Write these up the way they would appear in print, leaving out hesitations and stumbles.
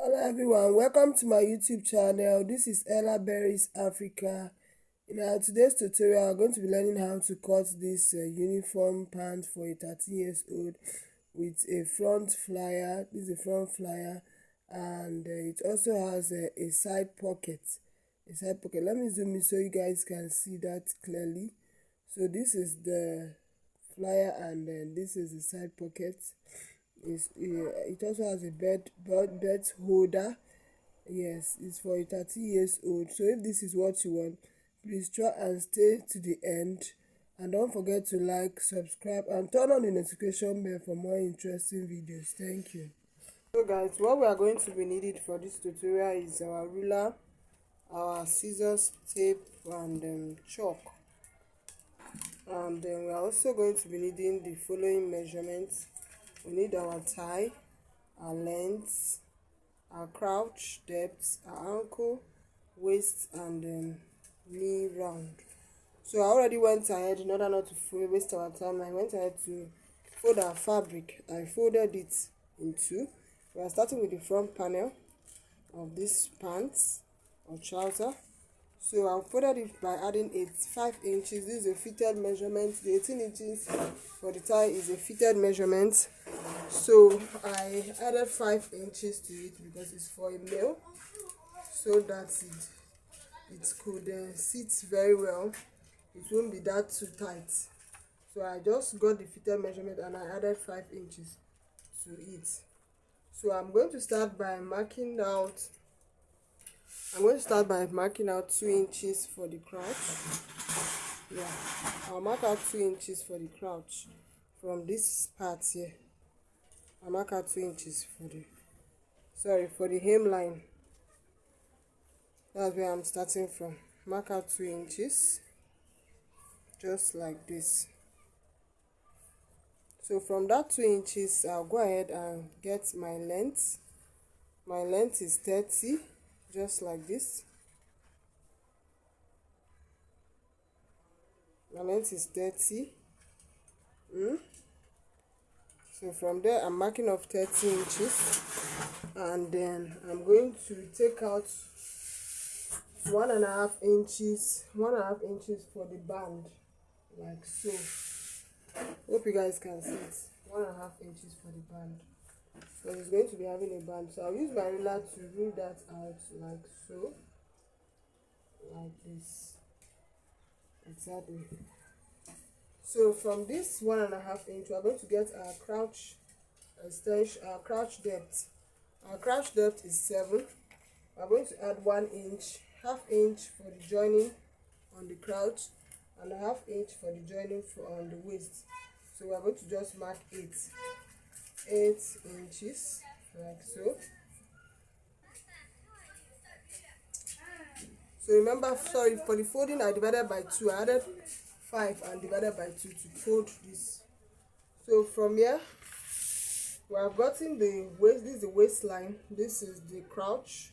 Hello everyone, welcome to my YouTube channel. This is Ella Berries Africa. In our today's tutorial, I'm going to be learning how to cut this uniform pant for a 13 years old with a front flyer. This is a front flyer, and it also has a side pocket. Let me zoom in so you guys can see that clearly. So this is the flyer, and then this is the side pocket. It also has a bed holder. Yes, it's for a 30 years old. So if this is what you want, please try and stay to the end, and don't forget to like, subscribe, and turn on the notification bell for more interesting videos. Thank you. So guys, what we are going to be needing for this tutorial is our ruler, our scissors, tape, and chalk. And then we are also going to be needing the following measurements. We need our thigh, our length, our crouch depth, our ankle, waist, and knee round. So I already went ahead, in order not to waste our time, I went ahead to fold our fabric. I folded it in two. We are starting with the front panel of this pants or trouser. So I folded it by adding 5 inches. This is a fitted measurement. The 18 inches for the thigh is a fitted measurement. So I added 5 inches to it because it's for a male, so that it could sit very well. It won't be that too tight. So I just got the fitted measurement and I added 5 inches to it. So I'm going to start by marking out. 2 inches for the crouch. Yeah, I'll mark out 2 inches for the crouch from this part here. I'll mark out 2 inches for the hemline. That's where I'm starting from. Mark out 2 inches, just like this. So from that 2 inches, I'll go ahead and get my length. My length is 30, just like this. My length is 30. So from there, I'm marking off 30 inches, and then I'm going to take out 1.5 inches for the band, like so. Hope you guys can see it. 1.5 inches for the band, because it's going to be having a band. So I'll use my ruler to rule that out, like so, like this, exactly. So from this 1.5 inch, we're going to get our crouch extension, our crouch depth. Our crouch depth is 7. We're going to add 1 inch, half inch for the joining on the crouch, and a half inch for the joining on the waist. So we're going to just mark 8 inches, like so. So remember, sorry, for the folding, I divided by 2. I added 5 and divided by 2 to fold this. So from here, we have gotten the waist. This is the waistline. This is the crouch.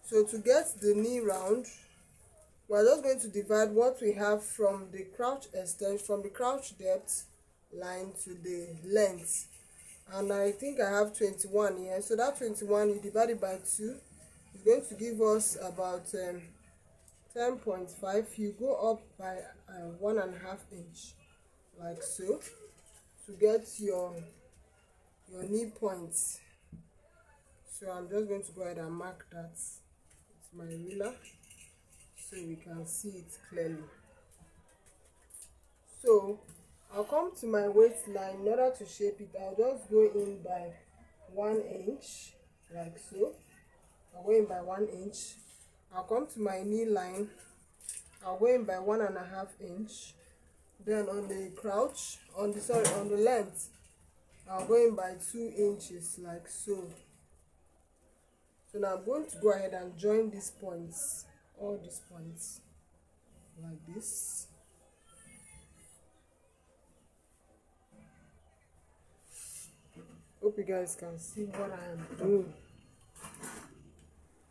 So to get the knee round, we're just going to divide what we have from the crouch extension, from the crouch depth line to the length. And I think I have 21 here. So that 21, you divide it by 2, is going to give us about 10.5. You go up by 1.5 inch, like so, to get your knee points. So I'm just going to go ahead and mark that with my ruler so we can see it clearly. So I'll come to my waistline. In order to shape it, I'll just go in by 1 inch, like so. I'll go in by 1 inch. I'll come to my knee line. I'll go in by 1.5 inch. Then on the crouch, on the length, I'll go in by 2 inches, like so. So now I'm going to go ahead and join these points, all these points, like this. Hope you guys can see what I am doing.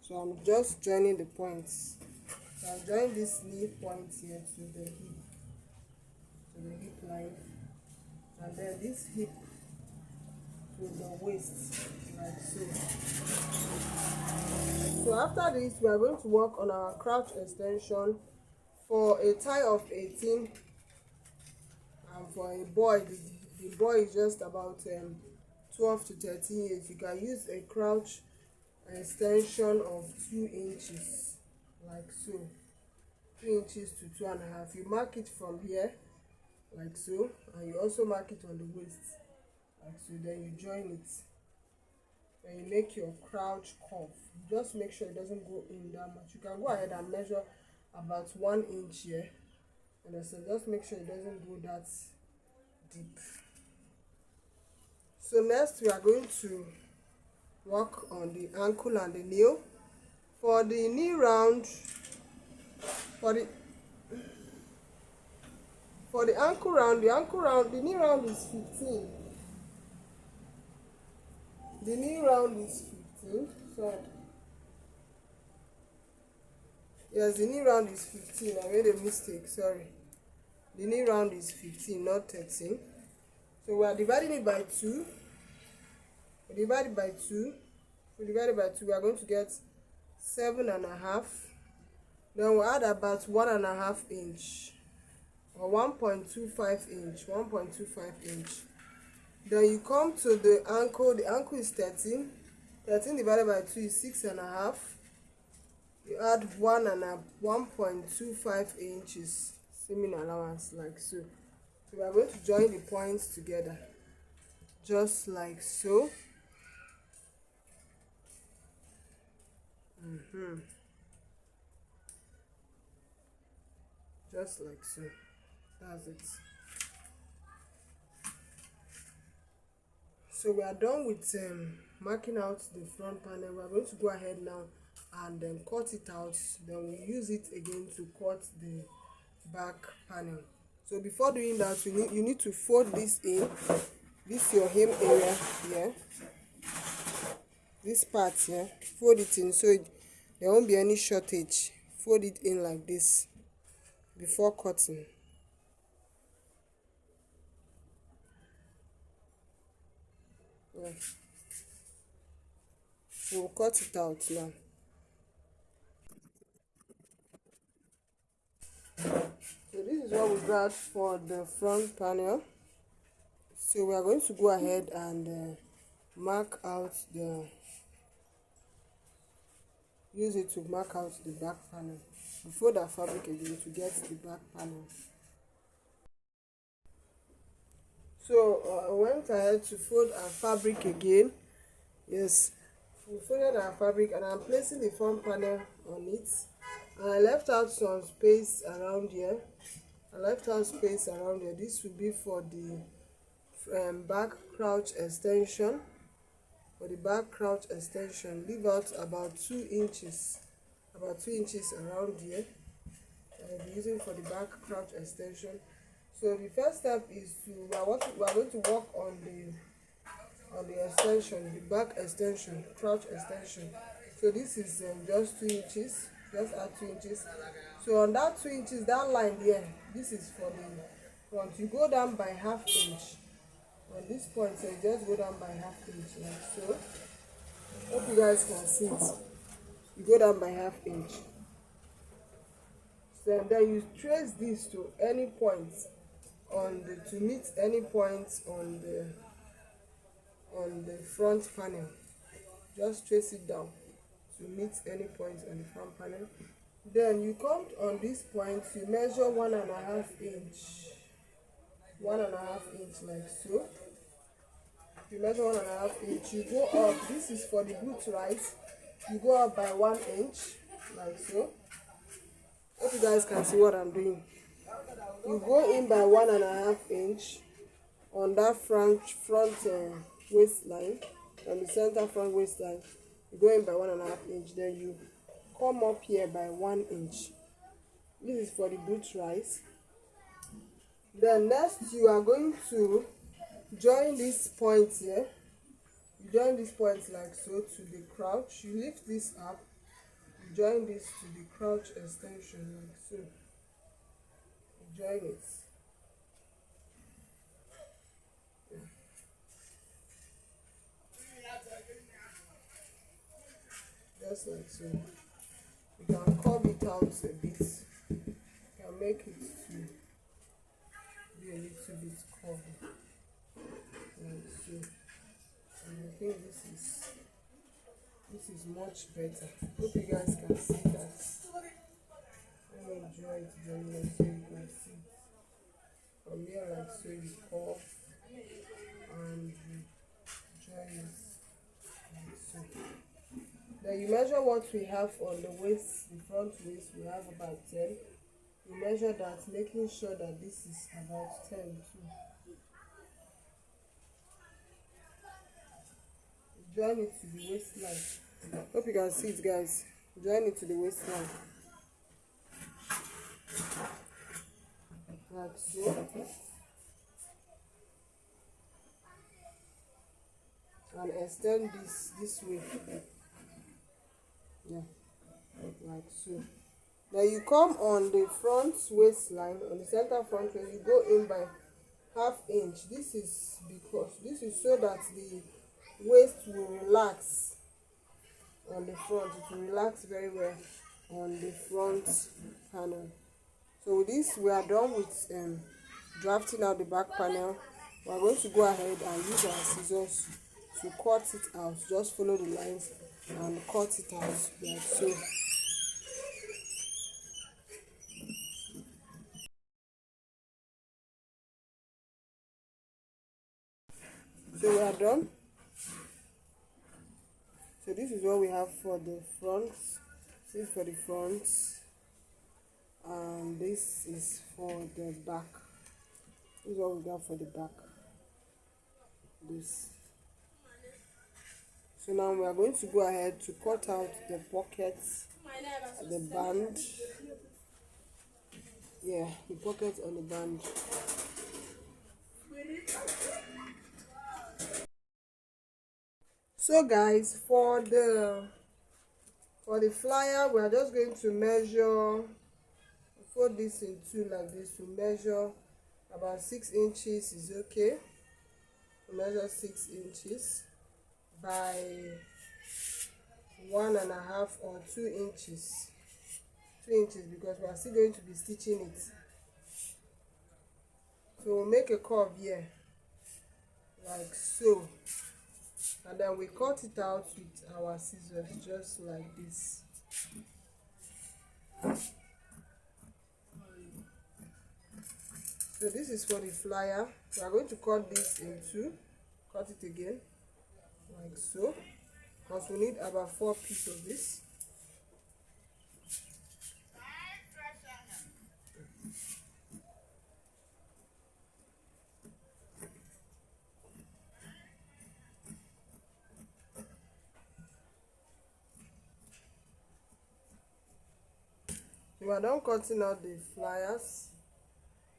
So I'm just joining the points. So I'll join this knee point here to the hip line, and then this hip to the waist, like so. after this, we are going to work on our crouch extension for a thigh of 18, and for a boy, the boy is just about 12 to 13 years. You can use a crouch extension of 2 inches, like so. 2 inches to 2.5. You mark it from here, like so, and you also mark it on the waist, like so. Then you join it. Then you make your crouch curve. Just make sure it doesn't go in that much. You can go ahead and measure about 1 inch here, and so just make sure it doesn't go that deep. So next we are going to work on the ankle and the knee. For the knee round, for the ankle round, the knee round is 15. The knee round is 15. Sorry. Yes, the knee round is 15. I made a mistake. Sorry. The knee round is 15, not 13. So we are dividing it by 2. We divide it by 2. We divide it by 2. We are going to get 7.5. Then we'll add about 1.5 inch, or 1.25 inch. 1.25 inch. Then you come to the ankle. The ankle is 13. 13 divided by 2 is 6.5. You add 1.25 inches, seaming allowance, like so. So we are going to join the points together, just like so. Just like so. That's it. So we are done with marking out the front panel. We are going to go ahead now and then cut it out. Then we use it again to cut the back panel. So before doing that, you need to fold this in. This is your hem area here. This part here, fold it in so there won't be any shortage. Fold it in like this before cutting. Yeah. We'll cut it out now. So this is what we got for the front panel. So we are going to go ahead and mark out use it to mark out the back panel. We fold our fabric again to get the back panel. So I went ahead to fold our fabric again. Yes, we folded our fabric and I'm placing the front panel on it. And I left out some space around here. This will be for the back crouch extension. For the back crouch extension, leave out about 2 inches. Around here. I'll be using for the back crouch extension. So the first step is we are going to work on the extension, the back extension, crouch extension. So this is just 2 inches. Just add 2 inches. So on that 2 inches, that line there, this is for the front. You go down by 1/2 inch. On this point, so you just go down by 1/2 inch, like so. Hope you guys can see it. You go down by 1/2 inch. So then you trace this to any point to meet any point on the front panel. Just trace it down to meet any point on the front panel. Then you come on this point, you measure 1.5 inch. 1.5 inch, like so. You measure 1.5 inch. You go up. This is for the boot rise. You go up by 1 inch, like so. Hope you guys can see what I'm doing. You go in by 1.5 inch on that front waistline, on the center front waistline. You go in by 1.5 inch. Then you come up here by 1 inch. This is for the boot rise. Then next you are going to join this point here. You join this point like so to the crouch. You lift this up. You join this to the crouch extension like so. You join it. just like so. You can curve it out a bit. You can make it to be a little bit curvy, like so. And I think this is much better. Hope you guys can see that. Let me draw it gently so you can see. From here, like so, you curve and you draw it like so. Then you measure what we have on the waist, the front waist. We have about 10. You measure that, making sure that this is about 10 too. Join it to the waistline. Hope you can see it, guys. Join it to the waistline. Like so. And extend this way. Yeah, like so. Then you come on the front waistline, on the center front waist, you go in by ½ inch. This is so that the waist will relax on the front. It will relax very well on the front panel. So with this, we are done with drafting out the back panel. We are going to go ahead and use our scissors to cut it out. Just follow the lines and cut it out like so. So we are done. So this is what we have for the front. This is for the front, and this is for the back. This is what we got for the back. This. So now we are going to go ahead to cut out the pockets, the band. Yeah, the pockets on the band. So guys, for the flyer, we are just going to measure, fold this in two like this. To measure about 6 inches is okay. Measure 6 inches by 1.5 or 2 inches. 2 inches, because we are still going to be stitching it. So we'll make a curve here like so, and then we cut it out with our scissors just like this. So this is for the flyer. We are going to cut this in two. Cut it again like so, because we need about 4 pieces of this. We are done cutting out the flyers.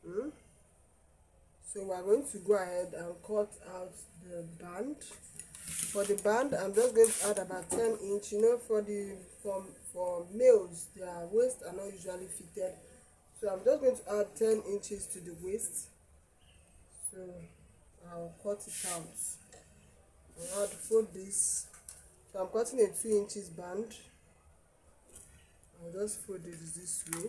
So we are going to go ahead and cut out the band. For the band, I'm just going to add about 10 inch. You know, for males, their waists are not usually fitted. So I'm just going to add 10 inches to the waist. So I'll cut it out. I'll fold this. So I'm cutting a 2 inches band. I'll just fold it this way.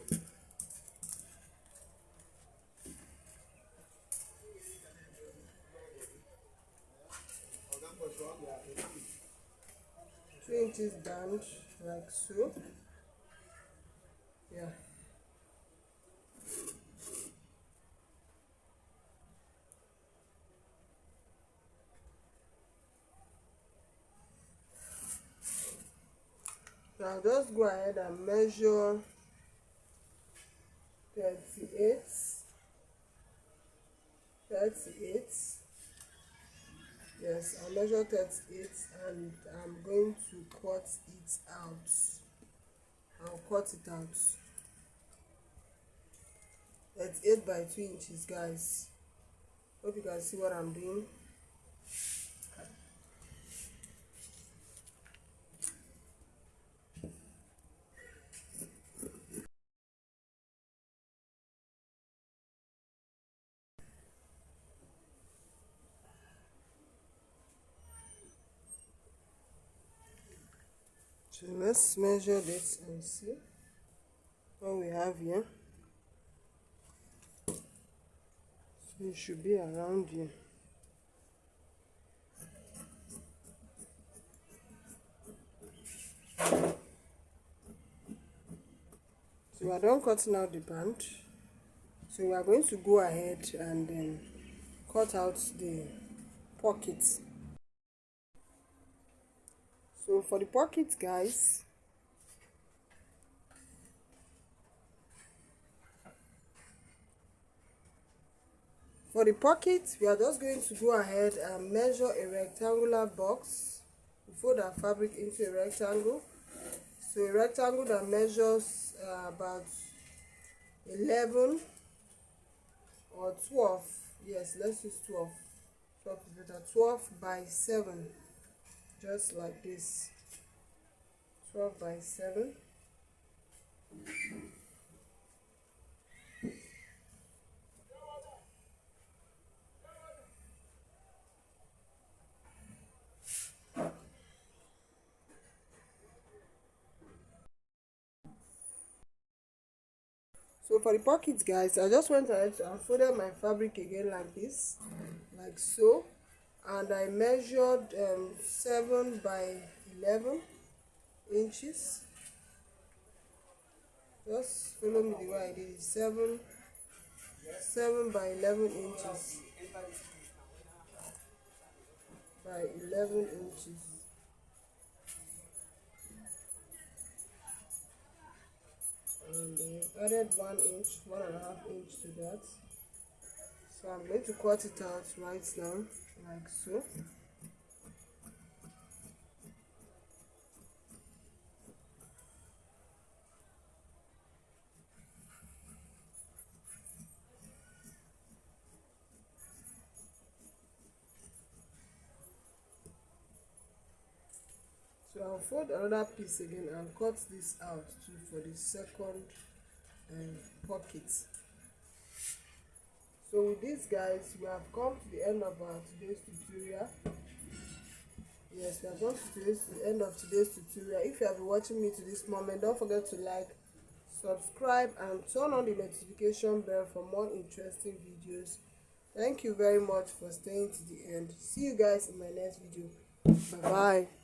Inches band like so. Yeah. So I'll just go ahead and measure 38. Yes, I'll measure 38, and I'm going to cut it out. I'll cut it out. 38 by 2 inches, guys. Hope you can see what I'm doing. So let's measure this and see what we have here. So it should be around here. So we are done cutting out the band. So we are going to go ahead and then cut out the pockets. So for the pockets, guys, we are just going to go ahead and measure a rectangular box. We fold our fabric into a rectangle. So a rectangle that measures about 11 or 12. Yes, let's use 12. 12 is better. 12 by 7. Just like this. 12 by 7. So for the pockets, guys, I just went ahead and folded my fabric again like this, like so, and I measured 7 by 11 inches. Just follow me the way I did it. 7 by 11 inches by 11 inches. And added 1 inch, 1.5 inch to that. So I'm going to cut it out right now, like so. So I'll fold another piece again and cut this out too for the second pocket. So with this, guys, we have come to the end of our today's tutorial. Yes, we have come to the end of today's tutorial. If you have been watching me to this moment, don't forget to like, subscribe, and turn on the notification bell for more interesting videos. Thank you very much for staying to the end. See you guys in my next video. Bye bye.